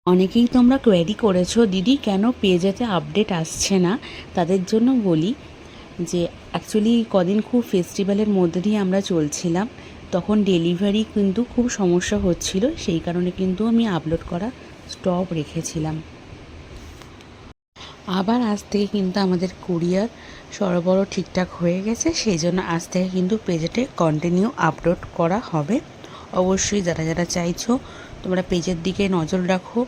অনেকেই তোমরা কোয়েরি করেছো, দিদি কেন পেজেতে আপডেট আসছে না। তাদের জন্য বলি যে অ্যাকচুয়ালি কদিন খুব ফেস্টিভ্যালের মধ্যে দিয়ে আমরা চলছিলাম, তখন ডেলিভারি কিন্তু খুব সমস্যা হচ্ছিল, সেই কারণে কিন্তু আমি আপলোড করা স্টপ রেখেছিলাম। আবার আজ থেকে কিন্তু আমাদের কুরিয়ার সরবরাহ ঠিকঠাক হয়ে গেছে, সেই জন্য আজ থেকে কিন্তু পেজেতে কন্টিনিউ আপলোড করা হবে। অবশ্যই যারা যারা চাইছো তোমরা পেজের দিকে নজর রাখো,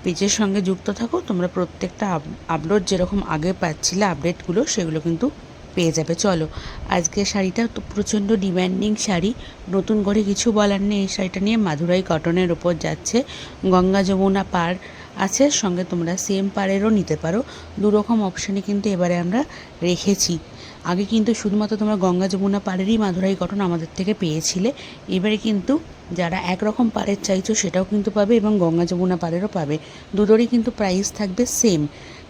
পেজের সঙ্গে যুক্ত থাকো, তোমরা প্রত্যেকটা আপলোড যেরকম আগে পাচ্ছিলে আপডেটগুলো সেগুলো কিন্তু পেয়ে যাবে। চলো, আজকে শাড়িটা তো প্রচণ্ড ডিম্যান্ডিং শাড়ি, নতুন করে কিছু বলার নেই। এই শাড়িটা নিয়ে মাদুরাই কটনের ওপর যাচ্ছে, গঙ্গা যমুনা পাড় আছে, সঙ্গে তোমরা সেম পাড়েরও নিতে পারো। দুরকম অপশানে কিন্তু এবারে আমরা রেখেছি। আগে কিন্তু শুধুমাত্র তোমরা গঙ্গা যমুনা পাড়েরই মাদুরাই কটন আমাদের থেকে পেয়েছিলে, এবারে কিন্তু যারা একরকম পাড়ের চাইছো সেটাও কিন্তু পাবে এবং গঙ্গা যমুনা পাড়েরও পাবে। দুটোরই কিন্তু প্রাইস থাকবে সেম,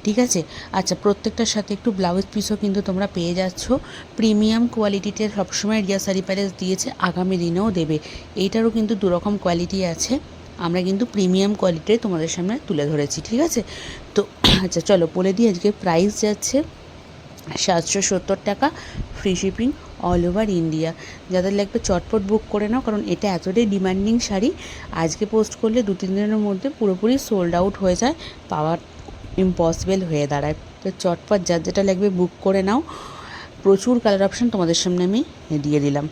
ঠিক আছে? আচ্ছা, প্রত্যেকটার সাথে একটু ব্লাউজ পিসও কিন্তু তোমরা পেয়ে যাচ্ছ। প্রিমিয়াম কোয়ালিটিতে সবসময় রিয়া শাড়ি প্যালেস দিয়েছে, আগামী দিনেও দেবে। এইটারও কিন্তু দুরকম কোয়ালিটি আছে, আমরা কিন্তু প্রিমিয়াম কোয়ালিটির তোমাদের সামনে তুলে ধরেছি, ঠিক আছে? তো আচ্ছা চলো বলে দিই, আজকে প্রাইস যাচ্ছে 770 টাকা, free shipping all over India. যাদের লাগবে চটপট বুক করে নাও, কারণ এটা এতটাই ডিমান্ডিং শাড়ি, আজকে পোস্ট করলে 2-3 দিনের মধ্যে পুরোপুরি সোল্ড আউট হয়ে যায়, পাওয়া ইম্পসিবল হয়ে দাঁড়ায়। তো চটপট যার যেটা লাগবে বুক করে নাও। প্রচুর কালার অপশান তোমাদের সামনে আমি দিয়ে দিলাম।